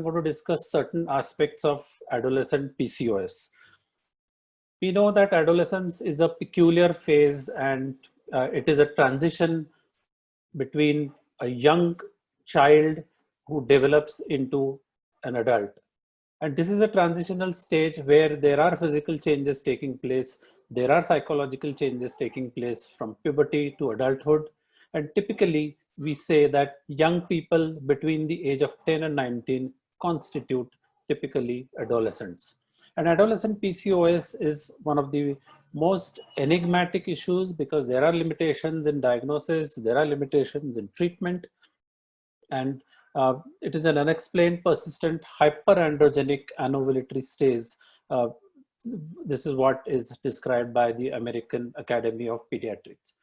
going to discuss certain aspects of adolescent PCOS. We know that adolescence is a peculiar phase and it is a transition between a young child who develops into an adult. And this is a transitional stage where there are physical changes taking place, there are psychological changes taking place from puberty to adulthood. And typically, we say that young people between the age of 10 and 19 constitute typically adolescents. And adolescent PCOS is one of the most enigmatic issues because there are limitations in diagnosis, there are limitations in treatment, and it is an unexplained persistent hyperandrogenic anovulatory stage. Uh, this is what is described by the American Academy of Pediatrics.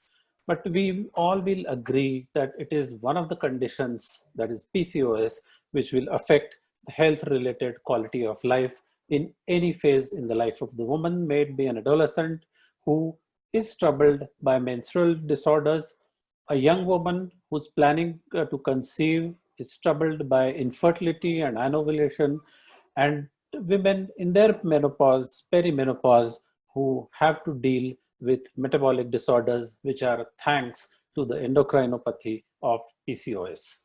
But we all will agree that it is one of the conditions, that is PCOS, which will affect health-related quality of life in any phase in the life of the woman, may it be an adolescent who is troubled by menstrual disorders, a young woman who's planning to conceive is troubled by infertility and anovulation, and women in their menopause, perimenopause, who have to deal with metabolic disorders, which are thanks to the endocrinopathy of PCOS.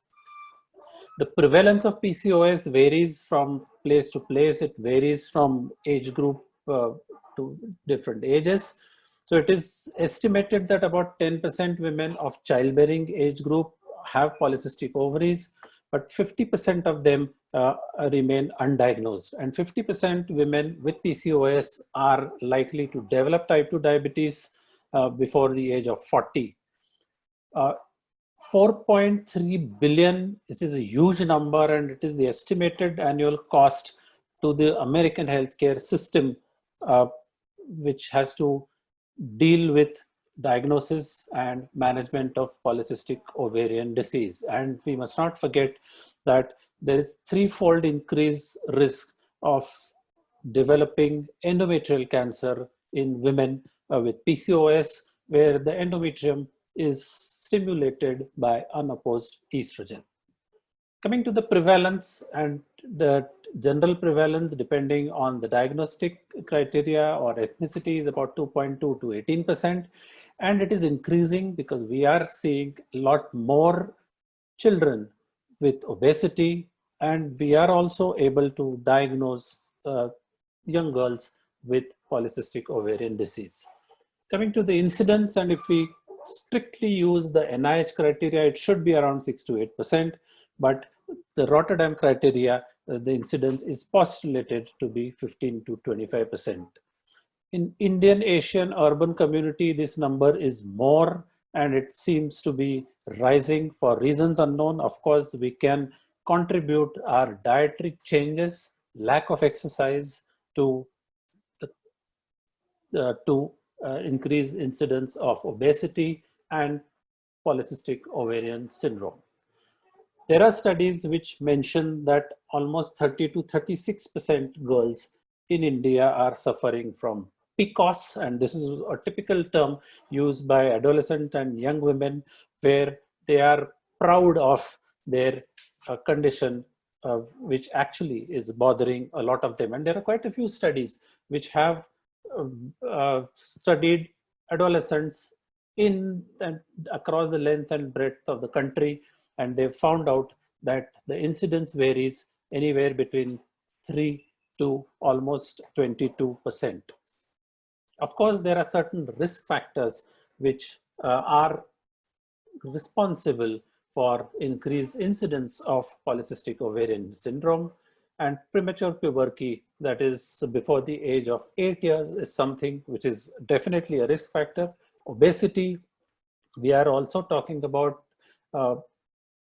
The prevalence of PCOS varies from place to place. It varies from age group to different ages. So it is estimated that about 10% women of childbearing age group have polycystic ovaries, but 50% of them remain undiagnosed. And 50% women with PCOS are likely to develop type 2 diabetes before the age of 40. 4.3 billion, this is a huge number, and it is the estimated annual cost to the American healthcare system, which has to deal with diagnosis and management of polycystic ovarian disease. And we must not forget that there is threefold increased risk of developing endometrial cancer in women with PCOS, where the endometrium is stimulated by unopposed estrogen. Coming to the prevalence and the general prevalence, depending on the diagnostic criteria or ethnicity, is about 2.2 to 18%. And it is increasing because we are seeing a lot more children with obesity, and we are also able to diagnose young girls with polycystic ovarian disease. Coming to the incidence, and if we strictly use the NIH criteria, it should be around 6 to 8%, but the Rotterdam criteria, the incidence is postulated to be 15 to 25%. In Indian Asian urban community, this number is more, and it seems to be rising for reasons unknown. Of course, we can contribute our dietary changes, lack of exercise to increase incidence of obesity and polycystic ovarian syndrome. There are studies which mention that almost 30 to 36% girls in India are suffering from PCOS, and this is a typical term used by adolescent and young women where they are proud of their condition, which actually is bothering a lot of them. And there are quite a few studies which have studied adolescents in and across the length and breadth of the country, and they found out that the incidence varies anywhere between 3 to almost 22%. Of course, there are certain risk factors which are responsible for increased incidence of polycystic ovarian syndrome, and premature puberty, that is before the age of 8 years, is something which is definitely a risk factor. Obesity, we are also talking about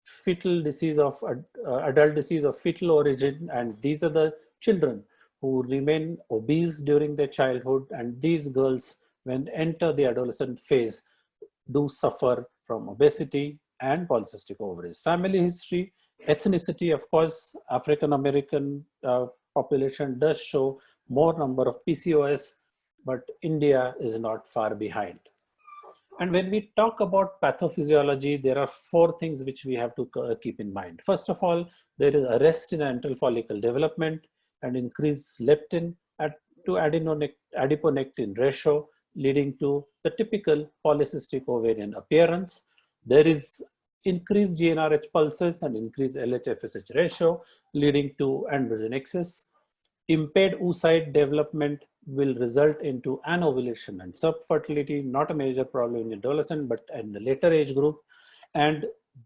fetal disease of adult disease of fetal origin, and these are the children who remain obese during their childhood, and these girls, when enter the adolescent phase, do suffer from obesity and polycystic ovaries. Family history, ethnicity, of course, African American population does show more number of PCOS, but India is not far behind. And when we talk about pathophysiology, there are four things which we have to keep in mind. First of all, there is arrest in antral follicle development and increased leptin to adiponectin ratio, leading to the typical polycystic ovarian appearance. There is increased GnRH pulses and increased LH-FSH ratio, leading to androgen excess. Impaired oocyte development will result into anovulation and subfertility, not a major problem in adolescent, but in the later age group. And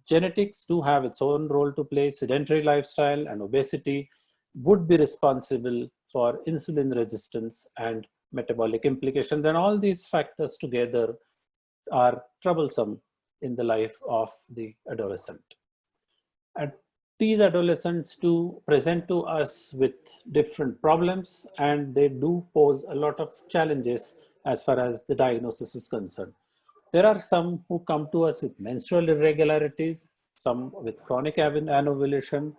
genetics do have its own role to play. Sedentary lifestyle and obesity would be responsible for insulin resistance and metabolic implications. And all these factors together are troublesome in the life of the adolescent. And these adolescents do present to us with different problems, and they do pose a lot of challenges as far as the diagnosis is concerned. There are some who come to us with menstrual irregularities, some with chronic anovulation.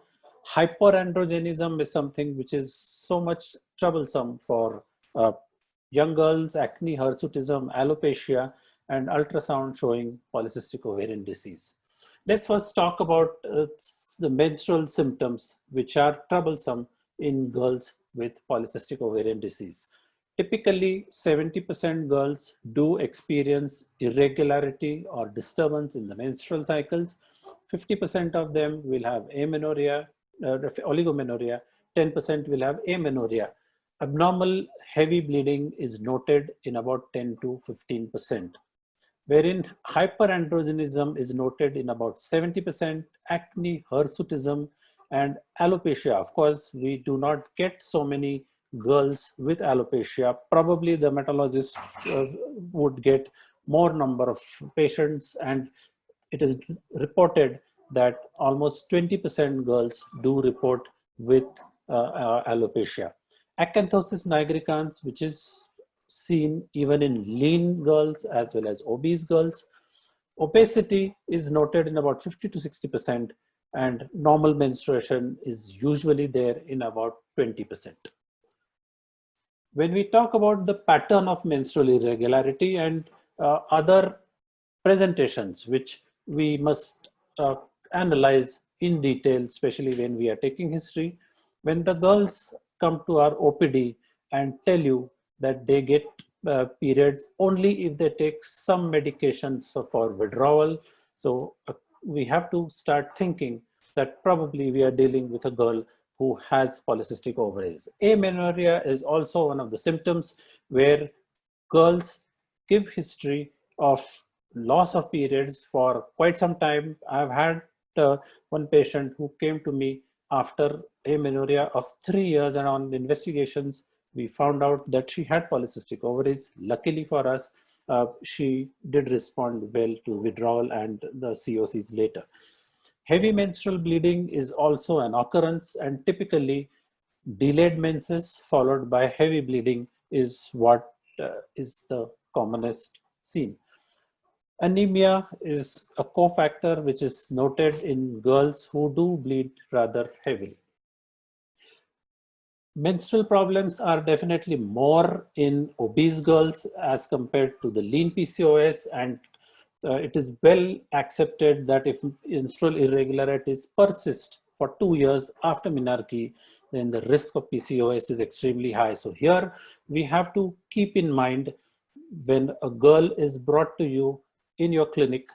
Hyperandrogenism is something which is so much troublesome for young girls, acne, hirsutism, alopecia, and ultrasound showing polycystic ovarian disease. Let's first talk about the menstrual symptoms, which are troublesome in girls with polycystic ovarian disease. Typically, 70% girls do experience irregularity or disturbance in the menstrual cycles. 50% of them will have amenorrhea, oligomenorrhea, 10% will have amenorrhea. Abnormal heavy bleeding is noted in about 10 to 15%, wherein hyperandrogenism is noted in about 70%, acne, hirsutism, and alopecia. Of course, we do not get so many girls with alopecia. Probably the dermatologist would get more number of patients, and it is reported that almost 20% girls do report with alopecia. Acanthosis nigricans, which is seen even in lean girls as well as obese girls. Obesity is noted in about 50 to 60%, and normal menstruation is usually there in about 20%. When we talk about the pattern of menstrual irregularity and other presentations, which we must analyze in detail, especially when we are taking history, when the girls come to our OPD and tell you that they get periods only if they take some medications for withdrawal. So we have to start thinking that probably we are dealing with a girl who has polycystic ovaries. Amenorrhea is also one of the symptoms where girls give history of loss of periods for quite some time. I've had one patient who came to me after amenorrhea of 3 years, and on investigations, we found out that she had polycystic ovaries. Luckily for us, she did respond well to withdrawal and the COCs later. Heavy menstrual bleeding is also an occurrence, and typically delayed menses followed by heavy bleeding is what is the commonest seen. Anemia is a cofactor which is noted in girls who do bleed rather heavily. Menstrual problems are definitely more in obese girls as compared to the lean PCOS, and it is well accepted that if menstrual irregularities persist for 2 years after menarche, then the risk of PCOS is extremely high. So here we have to keep in mind, when a girl is brought to you in your clinic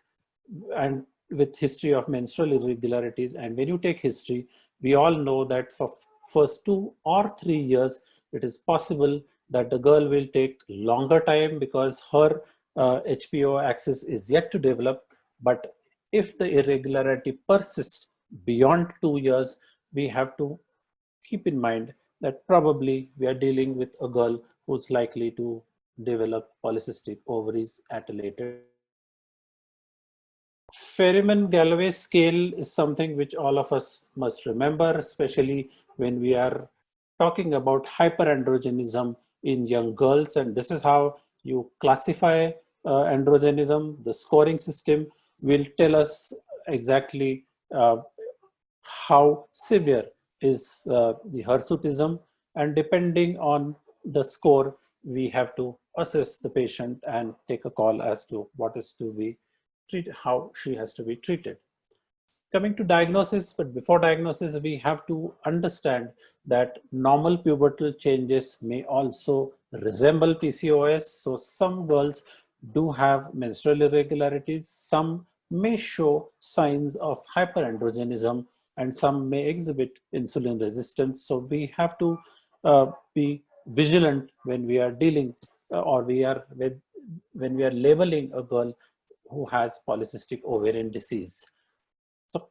and with history of menstrual irregularities, and when you take history, we all know that for first 2 or 3 years, it is possible that the girl will take longer time because her HPO axis is yet to develop. But if the irregularity persists beyond 2 years, we have to keep in mind that probably we are dealing with a girl who's likely to develop polycystic ovaries at a later. Ferriman-Galloway scale is something which all of us must remember, especially when we are talking about hyperandrogenism in young girls. And this is how you classify androgenism. The scoring system will tell us exactly how severe is the hirsutism, and depending on the score, we have to assess the patient and take a call as to what is to be treated, how she has to be treated. Coming to diagnosis, but before diagnosis, we have to understand that normal pubertal changes may also resemble PCOS. So some girls do have menstrual irregularities, some may show signs of hyperandrogenism, and some may exhibit insulin resistance. So we have to be vigilant when we are dealing or we are with, when we are labeling a girl who has polycystic ovarian disease. So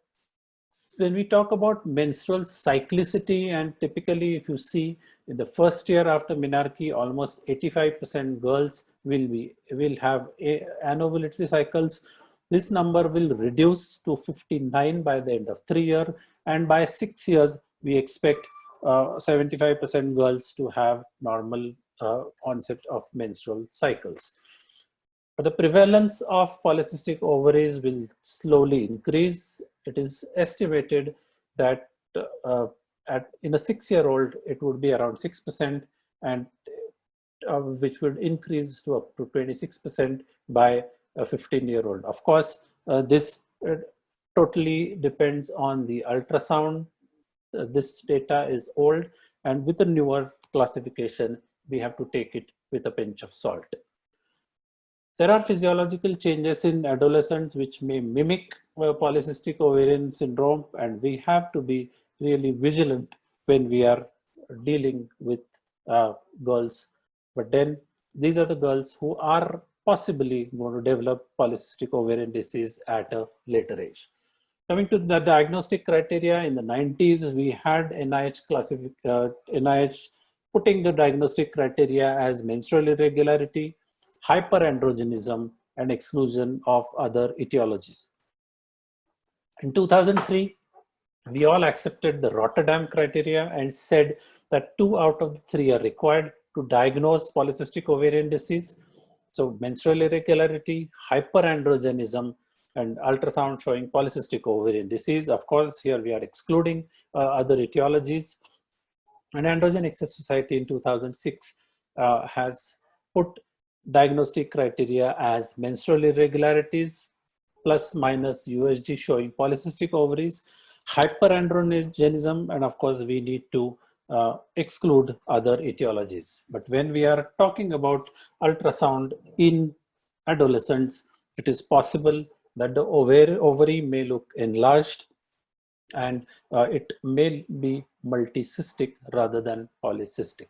when we talk about menstrual cyclicity, and typically if you see in the first year after menarche, almost 85% girls will have anovulatory cycles. This number will reduce to 59 by the end of 3 years, and by 6 years we expect 75% girls to have normal onset of menstrual cycles. But the prevalence of polycystic ovaries will slowly increase. It is estimated that in a 6-year-old, it would be around 6%, and which would increase to up to 26% by a 15-year-old. Of course, this totally depends on the ultrasound. This data is old, and with the newer classification, we have to take it with a pinch of salt. There are physiological changes in adolescents which may mimic polycystic ovarian syndrome, and we have to be really vigilant when we are dealing with girls. But then these are the girls who are possibly going to develop polycystic ovarian disease at a later age. Coming to the diagnostic criteria, in the 90s, we had NIH putting the diagnostic criteria as menstrual irregularity, hyperandrogenism, and exclusion of other etiologies. In 2003, we all accepted the Rotterdam criteria and said that 2 out of the 3 are required to diagnose polycystic ovarian disease. So menstrual irregularity, hyperandrogenism, and ultrasound showing polycystic ovarian disease. Of course, here we are excluding other etiologies. And Androgen Access Society in 2006 has put diagnostic criteria as menstrual irregularities plus minus USG showing polycystic ovaries, hyperandrogenism, and of course we need to exclude other etiologies. But when we are talking about ultrasound in adolescents, it is possible that the ovary may look enlarged, and it may be multicystic rather than polycystic.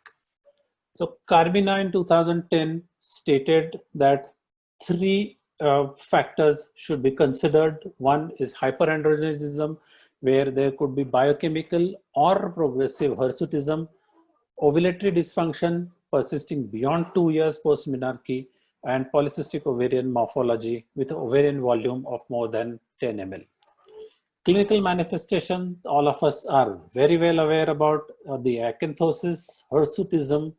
So Carbina in 2010 stated that 3 factors should be considered. One is hyperandrogenism, where there could be biochemical or progressive hirsutism, ovulatory dysfunction persisting beyond 2 years post-menarche, and polycystic ovarian morphology with ovarian volume of more than 10 ml. Clinical manifestation, all of us are very well aware about the acanthosis, hirsutism,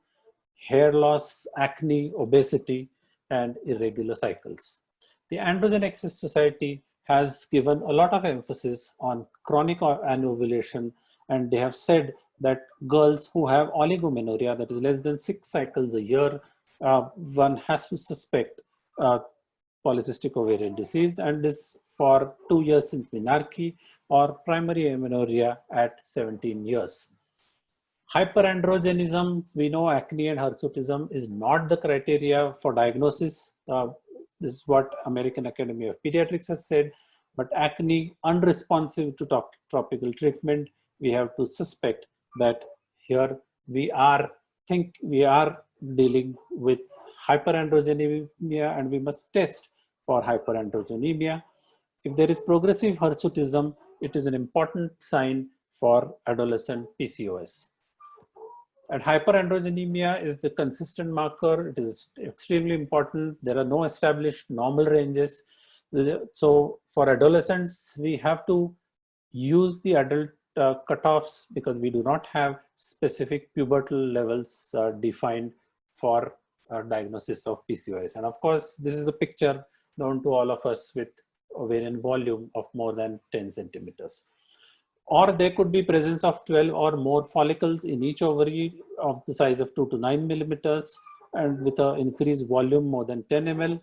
hair loss, acne, obesity, and irregular cycles. The Androgen Access Society has given a lot of emphasis on chronic anovulation, and they have said that girls who have oligomenorrhea, that is less than 6 cycles a year, one has to suspect polycystic ovarian disease, and this for 2 years since menarche, or primary amenorrhea at 17 years. Hyperandrogenism, we know acne and hirsutism is not the criteria for diagnosis. This is what American Academy of Pediatrics has said, but acne unresponsive to topical treatment, we have to suspect that here we are dealing with hyperandrogenemia, and we must test for hyperandrogenemia. If there is progressive hirsutism, it is an important sign for adolescent PCOS. And hyperandrogenemia is the consistent marker. It is extremely important. There are no established normal ranges. So for adolescents, we have to use the adult cutoffs because we do not have specific pubertal levels defined for diagnosis of PCOS. And of course, this is a picture known to all of us with ovarian volume of more than 10 centimeters. Or there could be presence of 12 or more follicles in each ovary of the size of 2 to 9 millimeters, and with an increased volume more than 10 ml.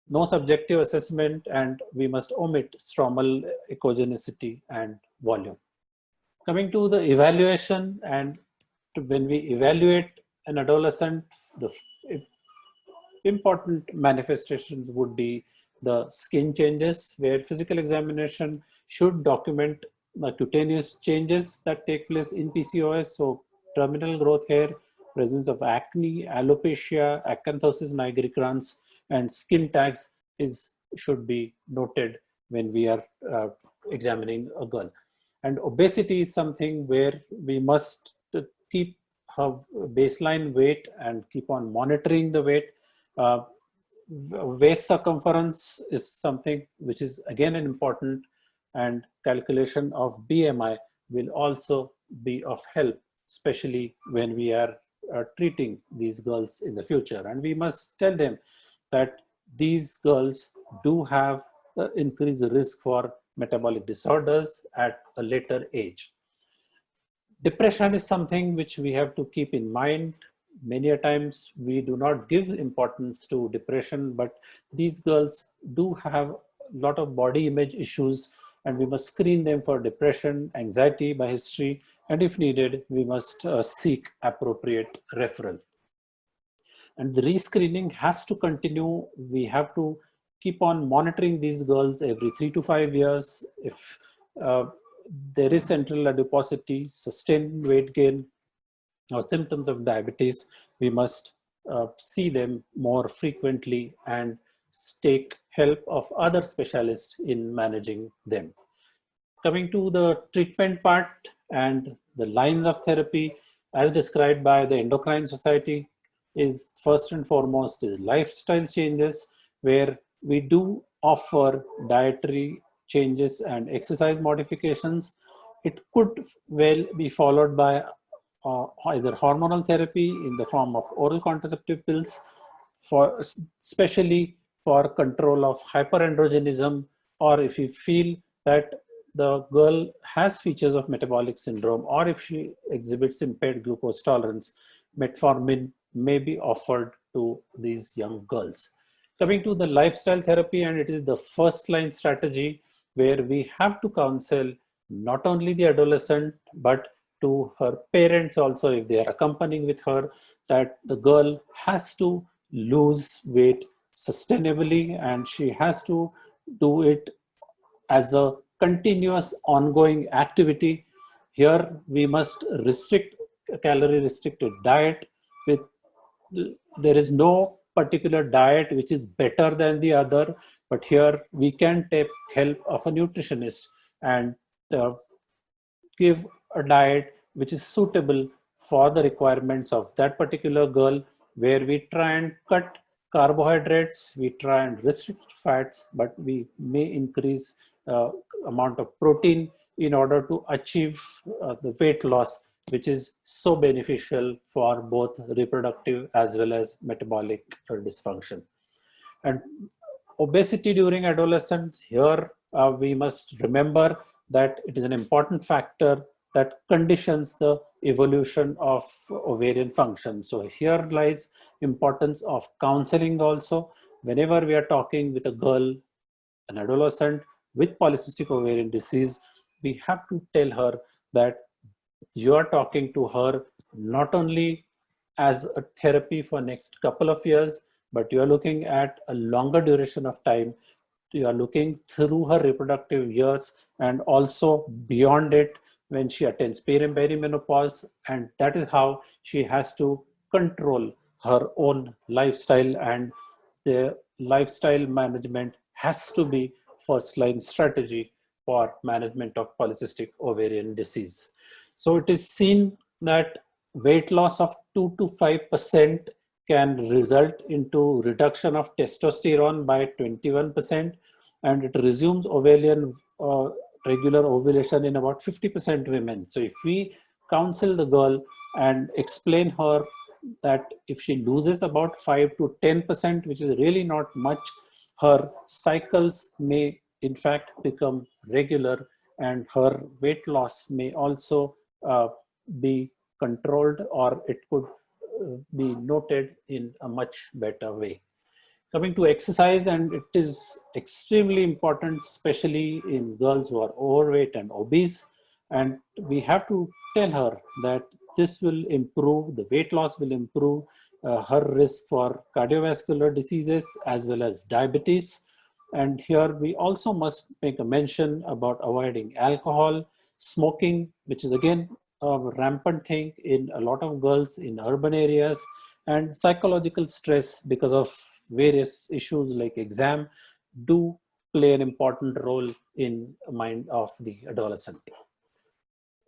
No subjective assessment, and we must omit stromal echogenicity and volume. Coming to the evaluation, and when we evaluate an adolescent, the important manifestations would be the skin changes, where physical examination should document the cutaneous changes that take place in PCOS. So terminal growth hair, presence of acne, alopecia, acanthosis nigricans, and skin tags should be noted when we are examining a girl. And obesity is something where we must keep her baseline weight and keep on monitoring the weight. Waist circumference is something which is again an important, and calculation of BMI will also be of help, especially when we are treating these girls in the future. And we must tell them that these girls do have increased risk for metabolic disorders at a later age. Depression is something which we have to keep in mind. Many a times we do not give importance to depression, but these girls do have a lot of body image issues, and we must screen them for depression, anxiety by history, and if needed, we must seek appropriate referral. And the rescreening has to continue. We have to keep on monitoring these girls every 3 to 5 years. If there is central adiposity, sustained weight gain, or symptoms of diabetes, we must see them more frequently and take help of other specialists in managing them. Coming to the treatment part and the lines of therapy, as described by the Endocrine Society, is first and foremost is lifestyle changes, where we do offer dietary changes and exercise modifications. It could well be followed by either hormonal therapy in the form of oral contraceptive pills, especially for control of hyperandrogenism, or if you feel that the girl has features of metabolic syndrome, or if she exhibits impaired glucose tolerance, metformin may be offered to these young girls. Coming to the lifestyle therapy, and it is the first line strategy where we have to counsel not only the adolescent, but to her parents also, if they are accompanying with her, that the girl has to lose weight sustainably, and she has to do it as a continuous ongoing activity. Here we must restrict calorie restricted diet. With there is no particular diet which is better than the other, but here we can take help of a nutritionist and give a diet which is suitable for the requirements of that particular girl, where we try and cut carbohydrates, we try and restrict fats, but we may increase amount of protein in order to achieve the weight loss, which is so beneficial for both reproductive as well as metabolic dysfunction. And obesity during adolescence, here we must remember that it is an important factor that conditions the evolution of ovarian function. So here lies importance of counseling also. Whenever we are talking with a girl, an adolescent with polycystic ovarian disease, we have to tell her that you are talking to her not only as a therapy for next couple of years, but you are looking at a longer duration of time. You are looking through her reproductive years and also beyond it when she attains perimenopause, and that is how she has to control her own lifestyle, and the lifestyle management has to be first line strategy for management of polycystic ovarian disease. So it is seen that weight loss of 2 to 5% can result into reduction of testosterone by 21%, and it resumes ovarian regular ovulation in about 50% women. So if we counsel the girl and explain her that if she loses about 5 to 10%, which is really not much, her cycles may in fact become regular, and her weight loss may also be controlled, or it could be noted in a much better way. Coming to exercise, and it is extremely important, especially in girls who are overweight and obese. And we have to tell her that this will improve, the weight loss will improve her risk for cardiovascular diseases as well as diabetes. And here we also must make a mention about avoiding alcohol, smoking, which is again a rampant thing in a lot of girls in urban areas, and psychological stress because of various issues like exam do play an important role in the mind of the adolescent.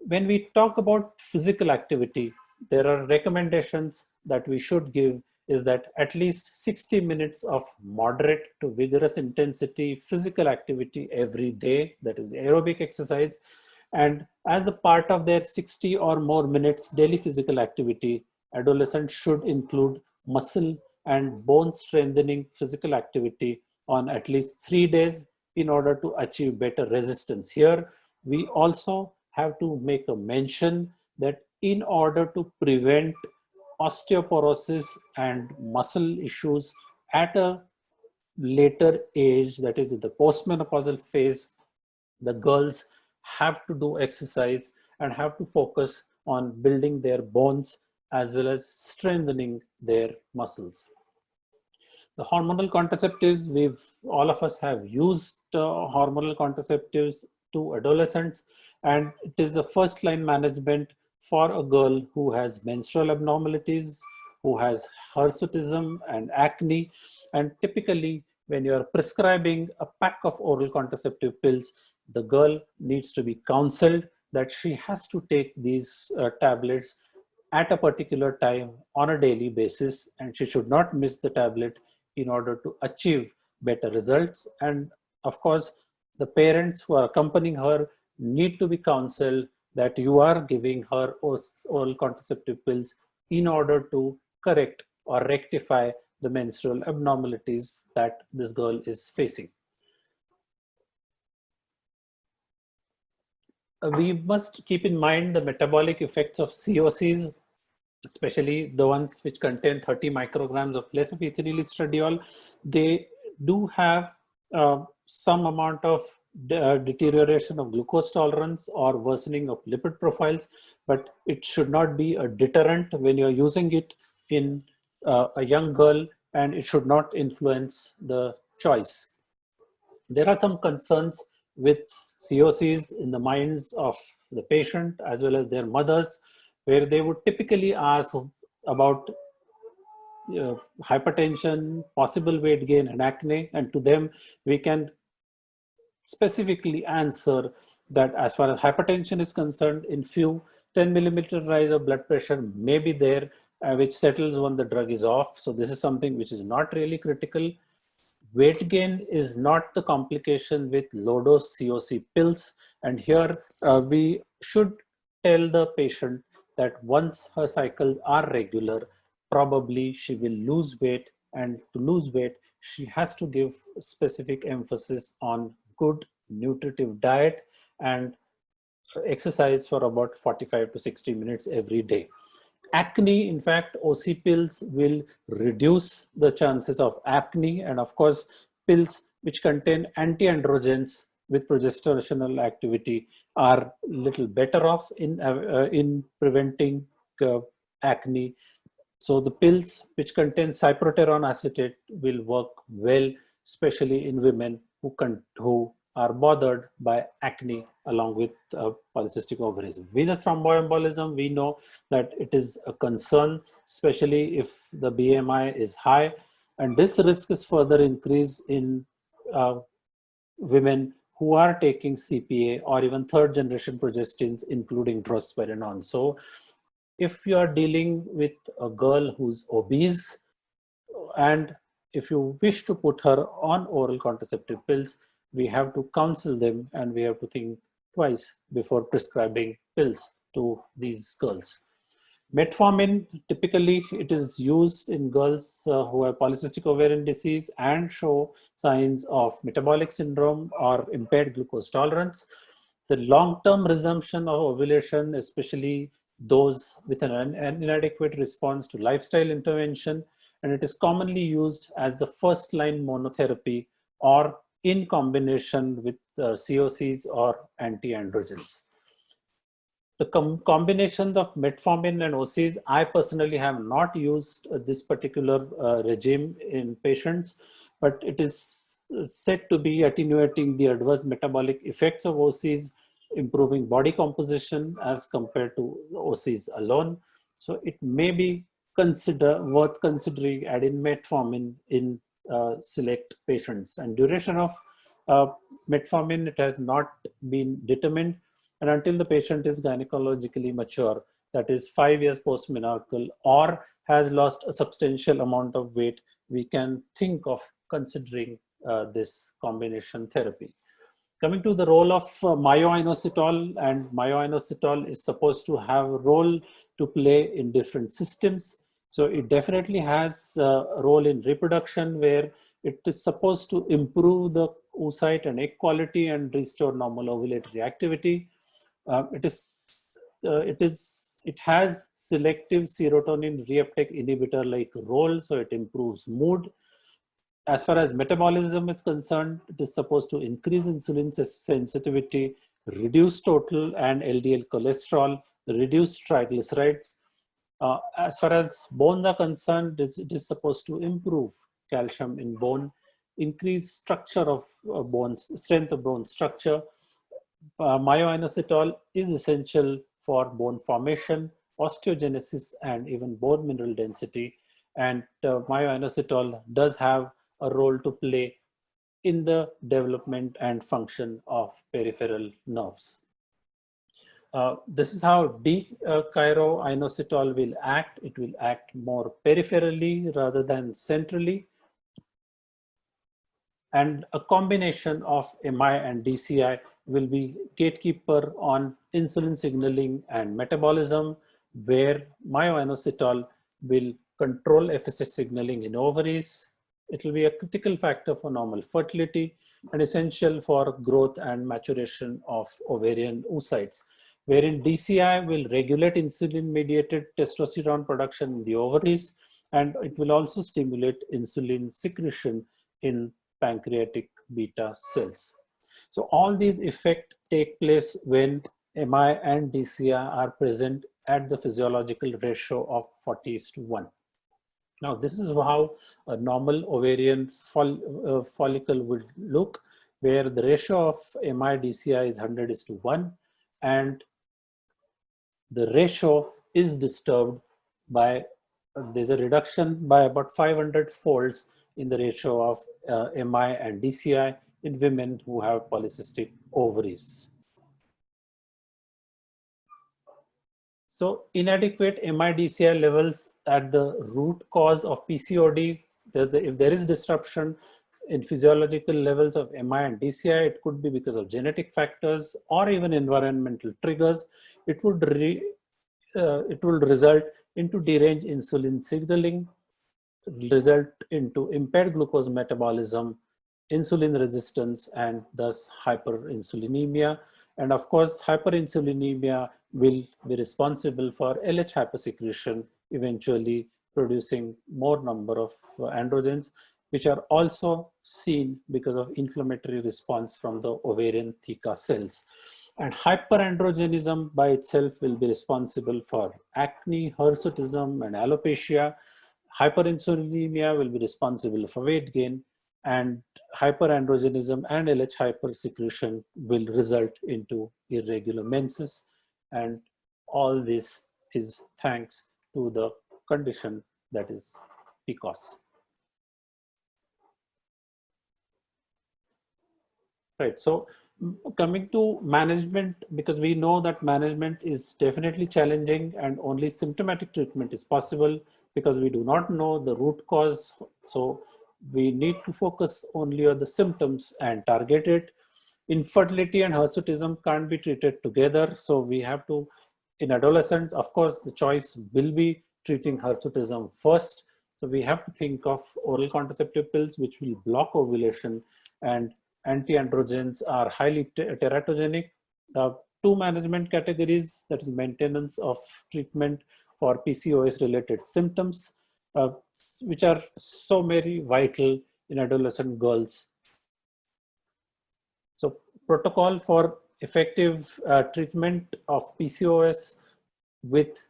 When we talk about physical activity, there are recommendations that we should give is that at least 60 minutes of moderate to vigorous intensity physical activity every day, that is aerobic exercise. And as a part of their 60 or more minutes daily physical activity, adolescents should include muscle and bone strengthening physical activity on at least 3 days in order to achieve better resistance. Here, we also have to make a mention that in order to prevent osteoporosis and muscle issues at a later age, that is in the postmenopausal phase, the girls have to do exercise and have to focus on building their bones as well as strengthening their muscles. The hormonal contraceptives, all of us have used hormonal contraceptives to adolescents, and it is the first line management for a girl who has menstrual abnormalities, who has hirsutism and acne. And typically when you are prescribing a pack of oral contraceptive pills, the girl needs to be counseled that she has to take these tablets at a particular time on a daily basis, and she should not miss the tablet in order to achieve better results. And of course, the parents who are accompanying her need to be counseled that you are giving her oral contraceptive pills in order to correct or rectify the menstrual abnormalities that this girl is facing. We must keep in mind the metabolic effects of COCs, especially the ones which contain 30 micrograms of less of ethinyl estradiol. They do have some amount of deterioration of glucose tolerance or worsening of lipid profiles, but it should not be a deterrent when you're using it in a young girl, and it should not influence the choice. There are some concerns with COCs in the minds of the patient as well as their mothers, where they would typically ask about hypertension, possible weight gain, and acne. And to them, we can specifically answer that as far as hypertension is concerned, in few 10 millimeter rise of blood pressure may be there, which settles when the drug is off. So this is something which is not really critical. Weight gain is not the complication with low dose COC pills. And here we should tell the patient that once her cycles are regular, probably she will lose weight, and to lose weight, she has to give specific emphasis on good nutritive diet and exercise for about 45 to 60 minutes every day. Acne, in fact, OC pills will reduce the chances of acne, and of course, pills which contain anti-androgens with progestational activity are little better off in preventing acne. So the pills which contain cyproterone acetate will work well, especially in women who are bothered by acne along with polycystic ovaries. Venous thromboembolism, we know that it is a concern, especially if the BMI is high, and this risk is further increased in women who are taking CPA or even third generation progestins, including drospirenone. So if you are dealing with a girl who's obese, and if you wish to put her on oral contraceptive pills, we have to counsel them, and we have to think twice before prescribing pills to these girls. Metformin, typically it is used in girls who have polycystic ovarian disease and show signs of metabolic syndrome or impaired glucose tolerance. The long-term resumption of ovulation, especially those with an inadequate response to lifestyle intervention, and it is commonly used as the first line monotherapy or in combination with COCs or anti-androgens. The combinations of metformin and OCs, I personally have not used this particular regime in patients, but it is said to be attenuating the adverse metabolic effects of OCs, improving body composition as compared to OCs alone. So it may be worth considering adding metformin in select patients. And duration of metformin, it has not been determined, and until the patient is gynecologically mature, that is 5 years post-menarche, or has lost a substantial amount of weight, we can think of considering this combination therapy. Coming to the role of myoinositol, and myoinositol is supposed to have a role to play in different systems. So it definitely has a role in reproduction, where it is supposed to improve the oocyte and egg quality and restore normal ovulatory activity. It has selective serotonin reuptake inhibitor like role, so it improves mood. As far as metabolism is concerned, it is supposed to increase insulin sensitivity, reduce total and LDL cholesterol, reduce triglycerides. As far as bones are concerned, it is supposed to improve calcium in bone, increase structure of bones, strength of bone structure. Myoinositol is essential for bone formation, osteogenesis, and even bone mineral density. And myoinositol does have a role to play in the development and function of peripheral nerves. This is how D-chiro-inositol will act. It will act more peripherally rather than centrally. And a combination of MI and DCI will be gatekeeper on insulin signaling and metabolism, where myoinositol will control FSH signaling in ovaries. It will be a critical factor for normal fertility and essential for growth and maturation of ovarian oocytes, wherein DCI will regulate insulin-mediated testosterone production in the ovaries, and it will also stimulate insulin secretion in pancreatic beta cells. So all these effects take place when MI and DCI are present at the physiological ratio of 40:1. Now, this is how a normal ovarian follicle would look, where the ratio of MI-DCI is 100:1, and the ratio is disturbed by, there's a reduction by about 500 folds in the ratio of MI and DCI in women who have polycystic ovaries. So inadequate MI-DCI levels at the root cause of PCOD, if there is disruption in physiological levels of MI and DCI, it could be because of genetic factors or even environmental triggers. It would result into deranged insulin signaling, result into impaired glucose metabolism, insulin resistance, and thus hyperinsulinemia. And of course, hyperinsulinemia will be responsible for LH hypersecretion, eventually producing more number of androgens, which are also seen because of inflammatory response from the ovarian theca cells. And hyperandrogenism by itself will be responsible for acne, hirsutism, and alopecia. Hyperinsulinemia will be responsible for weight gain, and hyperandrogenism and LH hypersecretion will result into irregular menses. And all this is thanks to the condition that is PCOS. Right, so coming to management, because we know that management is definitely challenging and only symptomatic treatment is possible because we do not know the root cause. So we need to focus only on the symptoms and target it. Infertility and hirsutism can't be treated together. So we have to, in adolescents, of course, the choice will be treating hirsutism first. So we have to think of oral contraceptive pills which will block ovulation, and anti-androgens are highly teratogenic. two management categories, that is maintenance of treatment for PCOS related symptoms, which are so very vital in adolescent girls. So protocol for effective treatment of PCOS with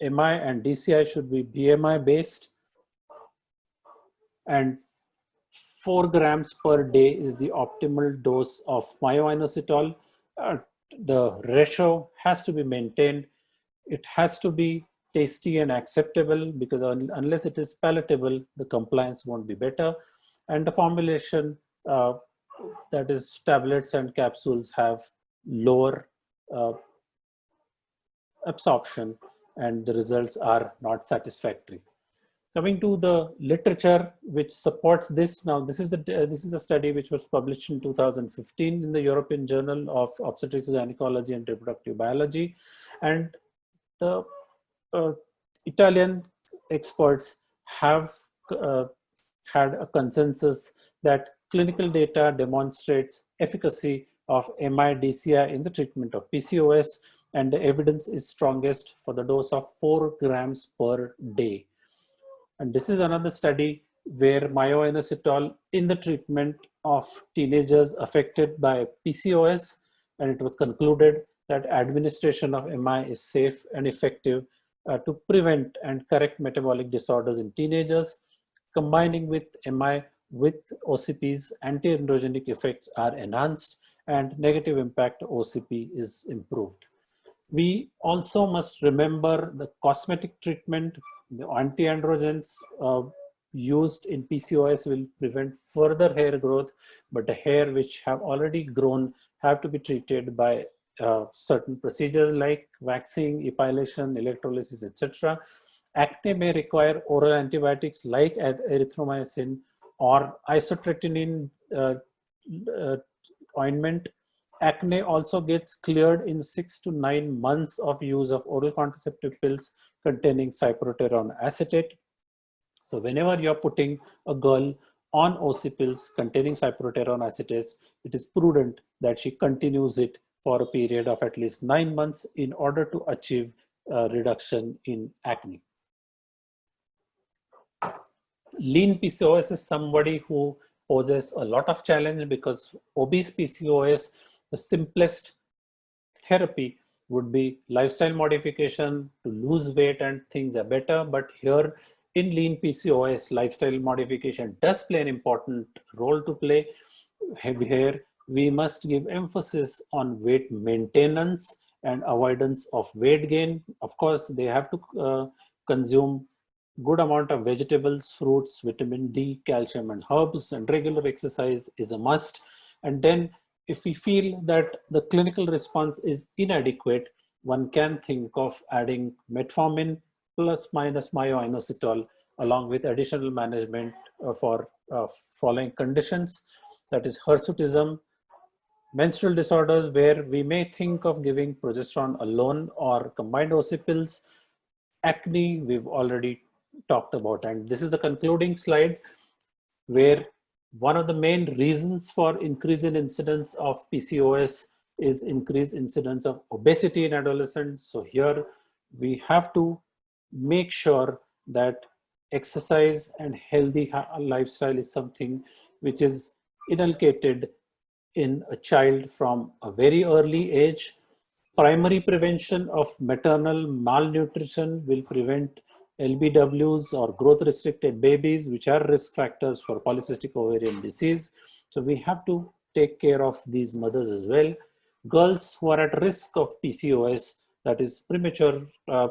MI and DCI should be BMI based, and 4 grams per day is the optimal dose of myoinositol. The ratio has to be maintained. It has to be tasty and acceptable, because unless it is palatable, the compliance won't be better. And the formulation, that is tablets and capsules, have lower absorption, and the results are not satisfactory. Coming to the literature which supports this, now this is a study which was published in 2015 in the European Journal of Obstetrics, Gynecology and Reproductive Biology, and the Italian experts have had a consensus that clinical data demonstrates efficacy of MI-DCI in the treatment of PCOS, and the evidence is strongest for the dose of 4 grams per day. And this is another study where myoinositol in the treatment of teenagers affected by PCOS, and it was concluded that administration of MI is safe and effective to prevent and correct metabolic disorders in teenagers. Combining with MI with OCP's anti-androgenic effects are enhanced, and negative impact of OCP is improved. We also must remember the cosmetic treatment. The anti-androgens used in PCOS will prevent further hair growth, but the hair which have already grown have to be treated by certain procedures like waxing, epilation, electrolysis, etc. Acne may require oral antibiotics like erythromycin or isotretinoin ointment. Acne also gets cleared in 6 to 9 months of use of oral contraceptive pills containing cyproterone acetate. So whenever you're putting a girl on OC pills containing cyproterone acetate, it is prudent that she continues it for a period of at least 9 months in order to achieve a reduction in acne. Lean PCOS is somebody who poses a lot of challenge, because obese PCOS, the simplest therapy would be lifestyle modification to lose weight and things are better. But here in lean PCOS, lifestyle modification does play an important role to play. Here we must give emphasis on weight maintenance and avoidance of weight gain. Of course, they have to consume good amount of vegetables, fruits, vitamin D, calcium and herbs, and regular exercise is a must. And then if we feel that the clinical response is inadequate, one can think of adding metformin plus minus myoinositol along with additional management for following conditions, that is hirsutism, menstrual disorders where we may think of giving progesterone alone or combined OC pills, acne we've already talked about. And this is a concluding slide where one of the main reasons for increase in incidence of PCOS is increased incidence of obesity in adolescents. So here we have to make sure that exercise and healthy lifestyle is something which is inculcated in a child from a very early age. Primary prevention of maternal malnutrition will prevent LBWs or growth restricted babies, which are risk factors for polycystic ovarian disease. So we have to take care of these mothers as well. Girls who are at risk of PCOS, that is premature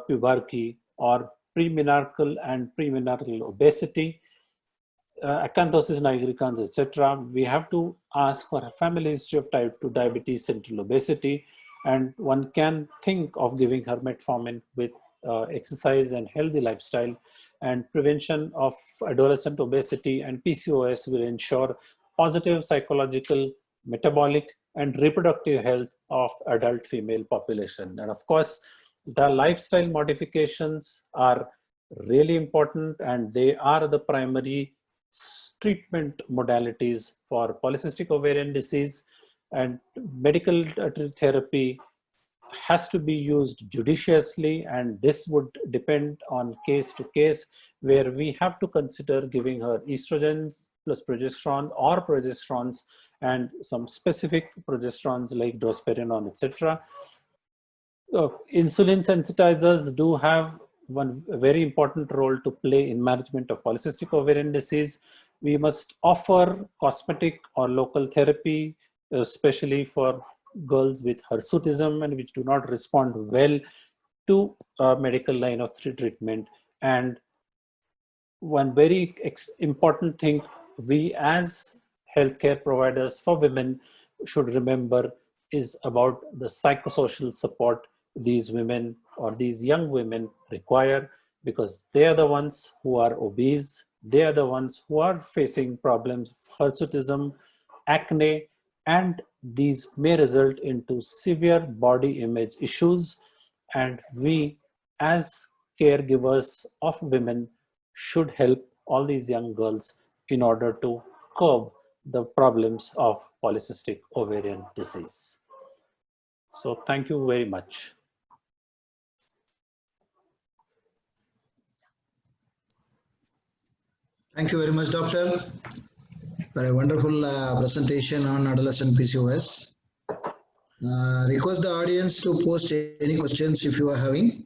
puberty or premenarchal and premenarchal obesity, acanthosis nigricans, etc. We have to ask for a family history of type 2 diabetes, central obesity, and one can think of giving her metformin with exercise and healthy lifestyle. And prevention of adolescent obesity and PCOS will ensure positive psychological, metabolic, and reproductive health of adult female population. And of course, the lifestyle modifications are really important, and they are the primary treatment modalities for polycystic ovarian disease. And medical therapy has to be used judiciously, and this would depend on case to case, where we have to consider giving her estrogens plus progesterone or progesterones and some specific progesterones like drospirenone, etc. Insulin sensitizers do have one very important role to play in management of polycystic ovarian disease. We must offer cosmetic or local therapy, especially for girls with hirsutism and which do not respond well to medical line of treatment. And one very important thing we as healthcare providers for women should remember is about the psychosocial support these women or these young women require, because they are the ones who are obese, they are the ones who are facing problems of hirsutism, acne, and these may result into severe body image issues. And we as caregivers of women should help all these young girls in order to curb the problems of polycystic ovarian disease. So thank you very much. Thank you very much, Doctor, for a wonderful presentation on adolescent PCOS. Request the audience to post any questions if you are having.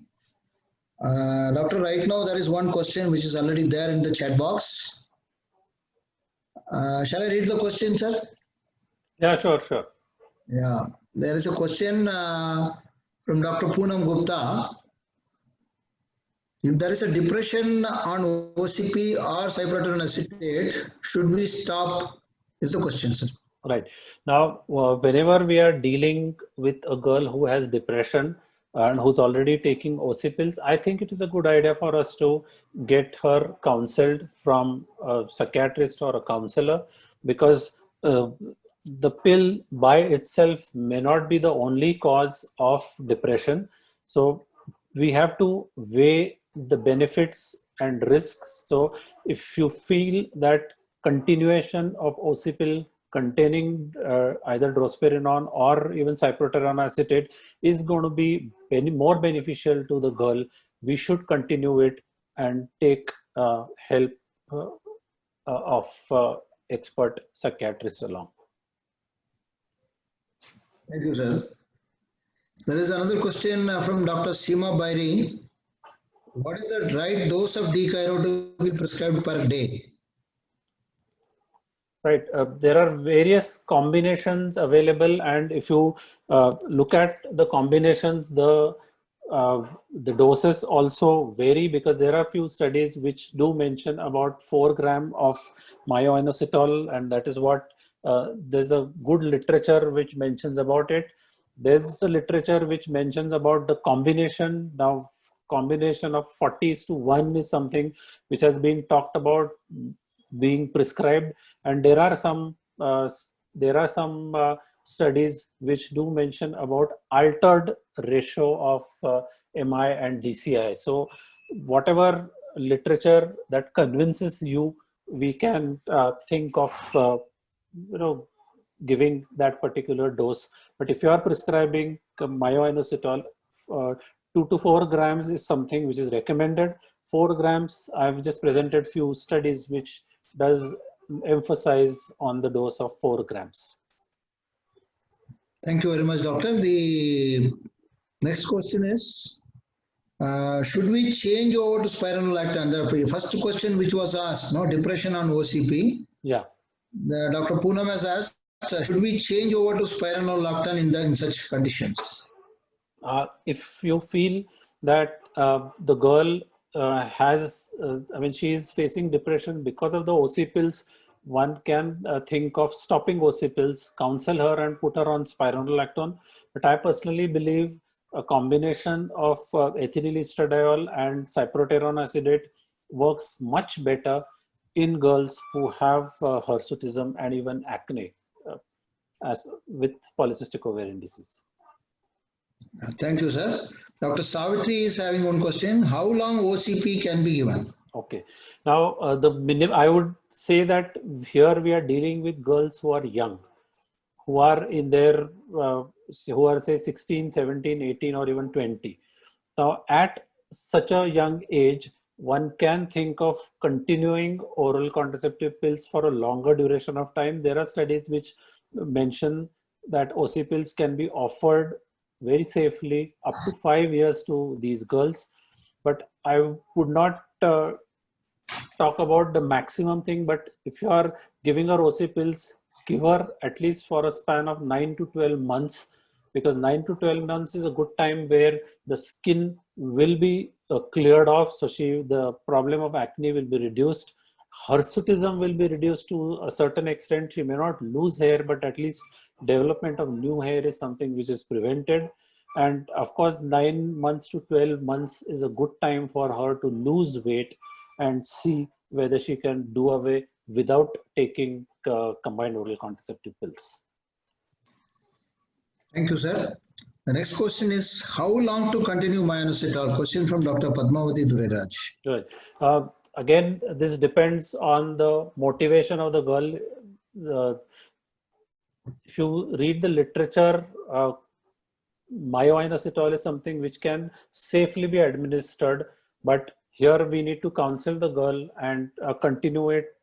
Doctor, right now there is one question which is already there in the chat box. Shall I read the question, sir? Yeah, sure. Yeah, there is a question from Dr. Poonam Gupta. If there is a depression on OCP or cyproterone acetate, should we stop? Is the question, sir. Right. Now, whenever we are dealing with a girl who has depression and who's already taking OC pills, I think it is a good idea for us to get her counseled from a psychiatrist or a counselor, because the pill by itself may not be the only cause of depression. So we have to weigh the benefits and risks. So if you feel that continuation of OC pill containing either drospirenone or even cyproterone acetate is going to be more beneficial to the girl, we should continue it and take help of expert psychiatrists along. Thank you, sir. There is another question from Dr. Seema Bairi. What is the right dose of D-chiro to be prescribed per day? Right. There are various combinations available, and if you look at the combinations, the doses also vary, because there are few studies which do mention about 4 grams of myo-inositol, and that is what there's a good literature which mentions about it. There's a literature which mentions about the combination. Now, combination of 40:1 is something which has been talked about being prescribed, and there are some studies which do mention about altered ratio of MI and DCI. So whatever literature that convinces you, we can think of giving that particular dose. But if you are prescribing myo-inositol, 2 to 4 grams is something which is recommended. 4 grams, I've just presented few studies which does emphasize on the dose of 4 grams. Thank you very much, doctor. The next question is, should we change over to spironolactone? The first question which was asked, no, depression on OCP. Yeah. Dr. Poonam has asked, should we change over to spironolactone in such conditions? If you feel that the girl has, she is facing depression because of the OC pills, one can think of stopping OC pills, counsel her and put her on spironolactone. But I personally believe a combination of ethinyl estradiol and cyproterone acetate works much better in girls who have hirsutism and even acne as with polycystic ovarian disease. Thank you, sir. Dr. Savitri is having one question. How long OCP can be given? Okay. Now, I would say that here we are dealing with girls who are young, who are in their who are say 16, 17, 18, or even 20. Now, at such a young age, one can think of continuing oral contraceptive pills for a longer duration of time. There are studies which mention that OC pills can be offered very safely up to 5 years to these girls. But I would not talk about the maximum thing, but if you are giving her OC pills, give her at least for a span of 9 to 12 months, because 9 to 12 months is a good time where the skin will be cleared off. So the problem of acne will be reduced. Hirsutism will be reduced to a certain extent. She may not lose hair, but at least development of new hair is something which is prevented. And of course, 9 months to 12 months is a good time for her to lose weight and see whether she can do away without taking combined oral contraceptive pills. Thank you, sir. The next question is, how long to continue myoinositol? Question from Dr. Padmavati Dureraj. Right. Again, this depends on the motivation of the girl. If you read the literature, myoinositol is something which can safely be administered, but here we need to counsel the girl and continue it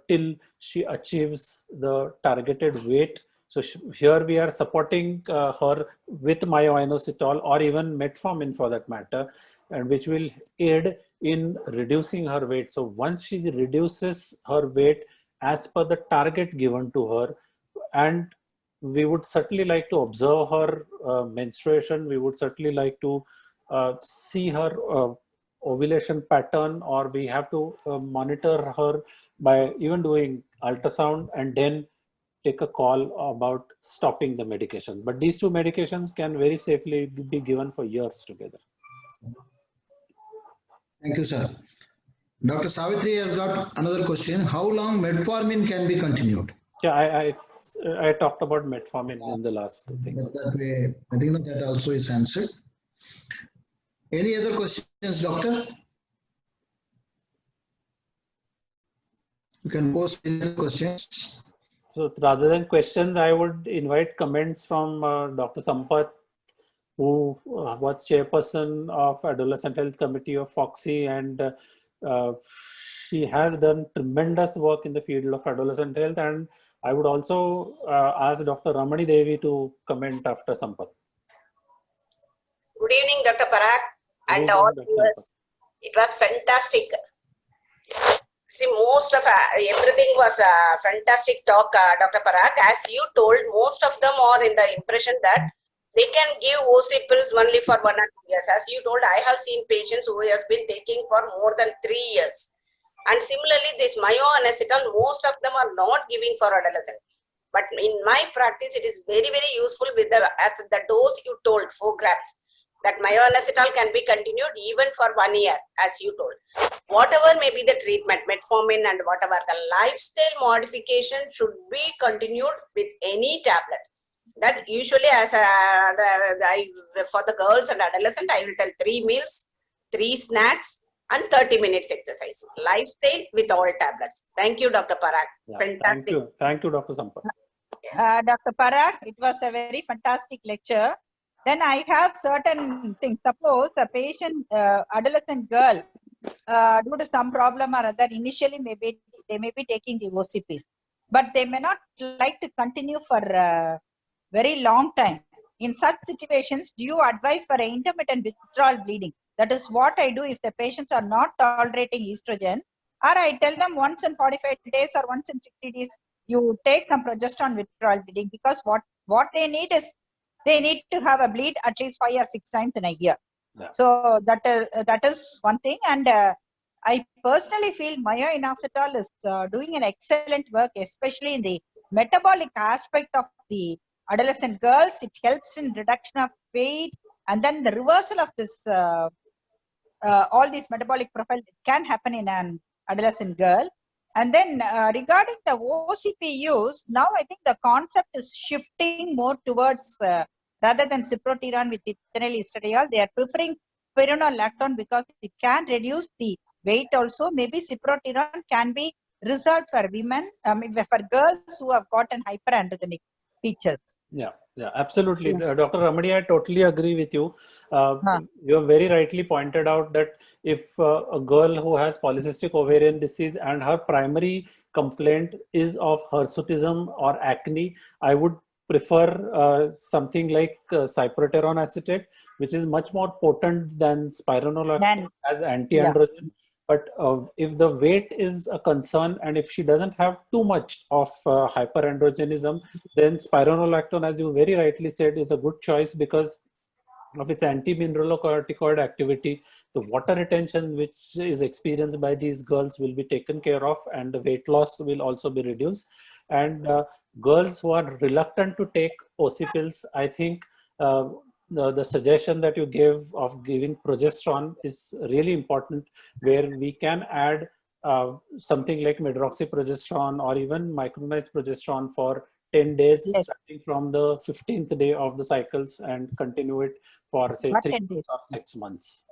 till she achieves the targeted weight. So here we are supporting her with myoinositol or even metformin for that matter, and which will aid in reducing her weight. So once she reduces her weight as per the target given to her, and we would certainly like to observe her menstruation, we would certainly like to see her ovulation pattern, or we have to monitor her by even doing ultrasound and then take a call about stopping the medication. But these two medications can very safely be given for years together. Thank you, sir. Dr. Savitri has got another question. How long metformin can be continued? Yeah, I talked about metformin in the last thing. That way, I think that also is answered. Any other questions, doctor? You can post any other questions. So rather than questions, I would invite comments from Dr. Sampath, who was chairperson of Adolescent Health Committee of FOXI, and she has done tremendous work in the field of adolescent health. And I would also ask Dr. Ramani Devi to comment after Sampath. Good evening, Dr. Parag, and all viewers. It was fantastic. See, most of everything was a fantastic talk, Dr. Parag. As you told, most of them are in the impression that they can give OC pills only for 1 or 2 years. As you told, I have seen patients who has been taking for more than 3 years. And similarly, this myoinositol, most of them are not giving for adolescent. But in my practice, it is very, very useful with the dose you told, 4 grams. That myoinositol can be continued even for 1 year, as you told. Whatever may be the treatment, metformin and whatever, the lifestyle modification should be continued with any tablet. That usually, as for the girls and adolescent, I will tell 3 meals, 3 snacks, and 30 minutes exercise. Lifestyle with all tablets. Thank you, Dr. Parag. Yeah, Fantastic. Thank you, Dr. Sampath. Dr. Parag, it was a very fantastic lecture. Then I have certain things. Suppose a patient, adolescent girl, due to some problem or other, initially maybe they may be taking the OCPs, but they may not like to continue for a very long time. In such situations, do you advise for an intermittent withdrawal bleeding? That is what I do if the patients are not tolerating estrogen, or I tell them once in 45 days or once in 60 days, you take some progesterone withdrawal bleeding, because what they need is, they need to have a bleed at least 5 or 6 times in a year. Yeah. So that is one thing. And I personally feel myoinositol is doing an excellent work, especially in the metabolic aspect of the adolescent girls. It helps in reduction of weight, and then the reversal of this all these metabolic profile can happen in an adolescent girl. And then regarding the OCP use, now I think the concept is shifting more towards rather than ciproterone with ethinyl estradiol, they are preferring spironolactone because it can reduce the weight also. Maybe ciproterone can be reserved for women, for girls who have gotten hyperandrogenic features. Yeah. Yeah, absolutely. Yeah. Dr. Ramani, I totally agree with you. Huh. You have very rightly pointed out that if a girl who has polycystic ovarian disease and her primary complaint is of hirsutism or acne, I would prefer something like cyproterone acetate, which is much more potent than spironolactone Then, as yeah. anti-androgen. But if the weight is a concern and if she doesn't have too much of hyperandrogenism, then spironolactone, as you very rightly said, is a good choice because of its anti-mineralocorticoid activity. The water retention which is experienced by these girls will be taken care of, and the weight loss will also be reduced. And girls who are reluctant to take OC pills, I think the suggestion that you gave of giving progesterone is really important, where we can add something like medroxyprogesterone or even micronized progesterone for 10 days, Yes. starting from the 15th day of the cycles, and continue it for say What 3 10 days? or 6 months.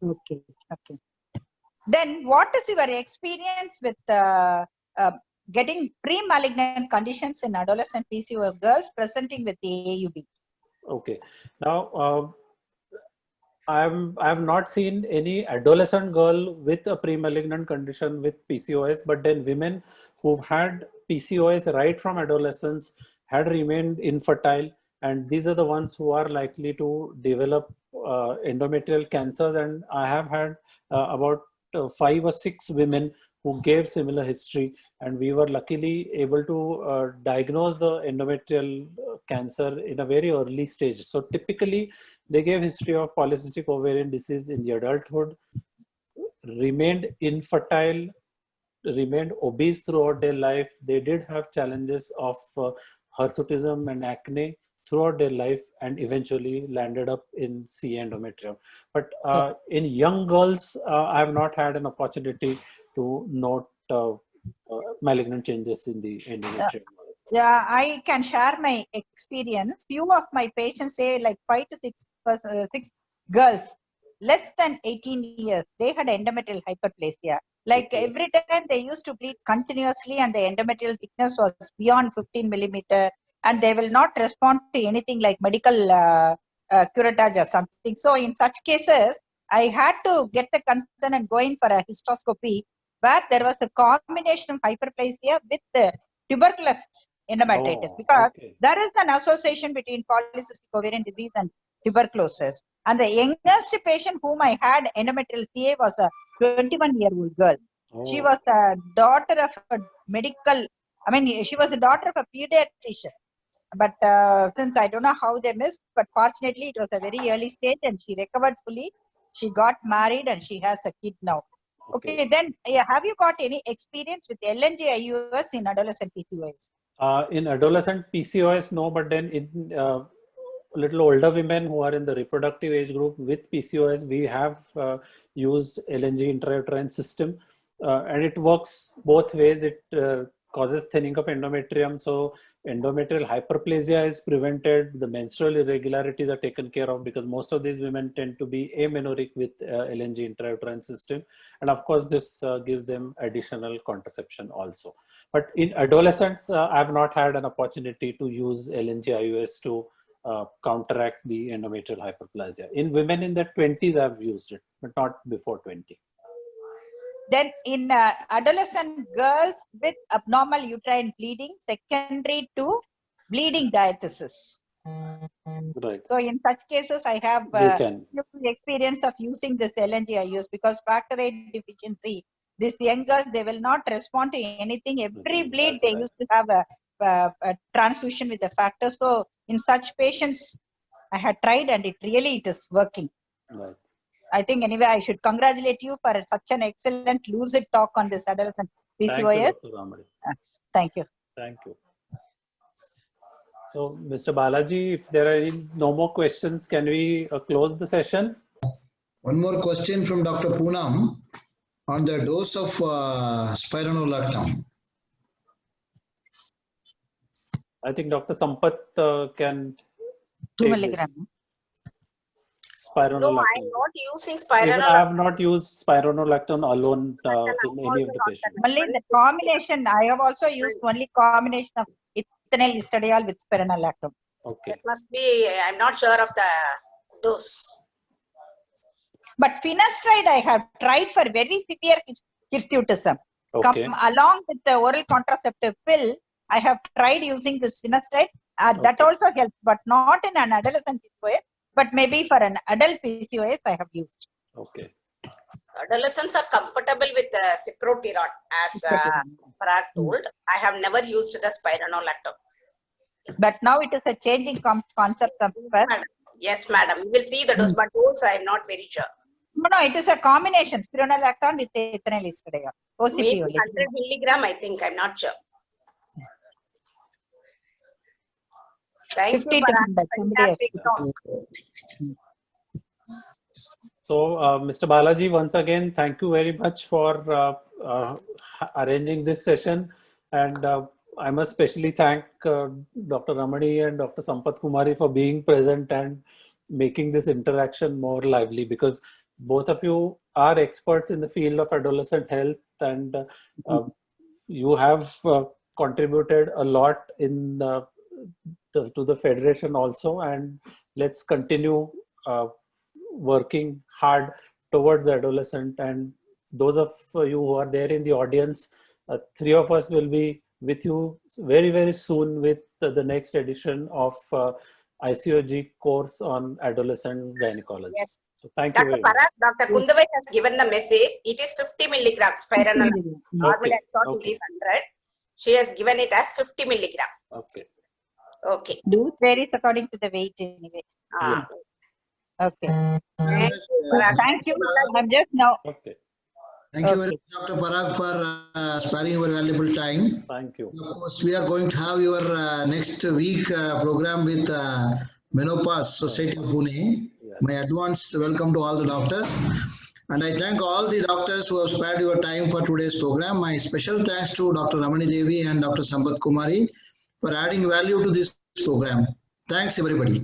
Okay. Okay. Then what is your experience with getting pre-malignant conditions in adolescent PCOS girls presenting with the AUB? Okay. Now, I have not seen any adolescent girl with a pre-malignant condition with PCOS, but then women who've had PCOS right from adolescence had remained infertile, and these are the ones who are likely to develop endometrial cancers. And I have had about 5 or 6 women who gave similar history, and we were luckily able to diagnose the endometrial cancer in a very early stage. So typically, they gave history of polycystic ovarian disease in the adulthood, remained infertile, remained obese throughout their life. They did have challenges of hirsutism and acne throughout their life, and eventually landed up in C endometrium. But in young girls, I have not had an opportunity to note malignant changes in the endometrium. Yeah, I can share my experience. Few of my patients say like 5 to 6 girls less than 18 years, they had endometrial hyperplasia. Like Okay. every time they used to bleed continuously and the endometrial thickness was beyond 15 millimeter, and they will not respond to anything like medical curettage or something. So in such cases, I had to get the concern and go in for a hysteroscopy where there was a combination of hyperplasia with the tuberculosis endometritis, Oh, because okay. there is an association between polycystic ovarian disease and tuberculosis. And the youngest patient whom I had endometrial CA was a 21-year-old girl. She Oh, was a daughter of a medical, she was the daughter of a pediatrician. But since I don't know how they missed, but fortunately it was a very early stage and she recovered fully. She got married and she has a kid now. Okay, then have you got any experience with LNG-IUS in adolescent PCOS? In adolescent PCOS, no, but then in little older women who are in the reproductive age group with PCOS, we have used LNG intrauterine system, and it works both ways. It causes thinning of endometrium, so endometrial hyperplasia is prevented. The menstrual irregularities are taken care of, because most of these women tend to be amenorrheic with LNG intrauterine system, and of course this gives them additional contraception also. But in adolescents, I have not had an opportunity to use LNG-IUS to counteract the endometrial hyperplasia. In women in their 20s, I've used it, but not before 20. Then in adolescent girls with abnormal uterine bleeding secondary to bleeding diathesis. Right. So in such cases, I have We can. experience of using this LNG-IUS, because factor VIII deficiency, these young girls, they will not respond to anything. Every bleed, That's they right. used to have a transfusion with the factor. So in such patients, I had tried and it is working. Right. I think anyway, I should congratulate you for such an excellent lucid talk on this adolescent Thank you, PCOS. Dr. Ramani. Thank you. Thank you. So, Mr. Balaji, if there are no more questions, can we close the session? One more question from Dr. Poonam on the dose of spironolactone. I think Dr. Sampath can 2 take milligram. this. No, Spironolactone. I'm not using Even I spironolactone. have not used spironolactone alone in any of the patients. Only the combination, I have also used only combination of ethinyl estradiol with spironolactone. Okay. That must be, I'm not sure of the dose. But finasteride I have tried for very severe hirsutism. Okay. Come along with the oral contraceptive pill, I have tried using this finasteride. That Okay. also helps, but not in an adolescent PCOS, but maybe for an adult PCOS I have used. Okay. Adolescents are comfortable with the cyproterol, as Parag told. I have never used the spironolactone. But now it is a changing concept of Madam. Yes, madam. You will see the dose, but dose I am not very sure. No, it is a combination. Spironolactone with ethanol estradiol. OCP Maybe only. 100 milligram, I think. I'm not sure. Thank 50 you, to Parag. 100. Somebody has Fantastic talk. So, Mr. Balaji, once again, thank you very much for arranging this session. And I must especially thank Dr. Ramani and Dr. Sampath Kumari for being present and making this interaction more lively, because both of you are experts in the field of adolescent health, and you have contributed a lot in to the federation also. And let's continue working hard towards adolescent. And those of you who are there in the audience, 3 of us will be with you very, very soon with the next edition of ICOG course on adolescent gynecology. Yes. So thank you Dr. very much. Parag, Dr. Kundavai has given the message. It is 50 milligrams spironolactone. Normally I thought it is 100. She has given it as 50 milligram. Okay. Okay. Dose varies according to the weight anyway. Ah. Okay. Thank you, Parag. Thank you. I'm just now. Okay. Thank you very much, Dr. Parag, for sparing your valuable time. Thank you. Of course, we are going to have your next week program with Menopause Society of Pune. Yes. My advance welcome to all the doctors. And I thank all the doctors who have spared your time for today's program. My special thanks to Dr. Ramani Devi and Dr. Sampath Kumari for adding value to this program. Thanks, everybody.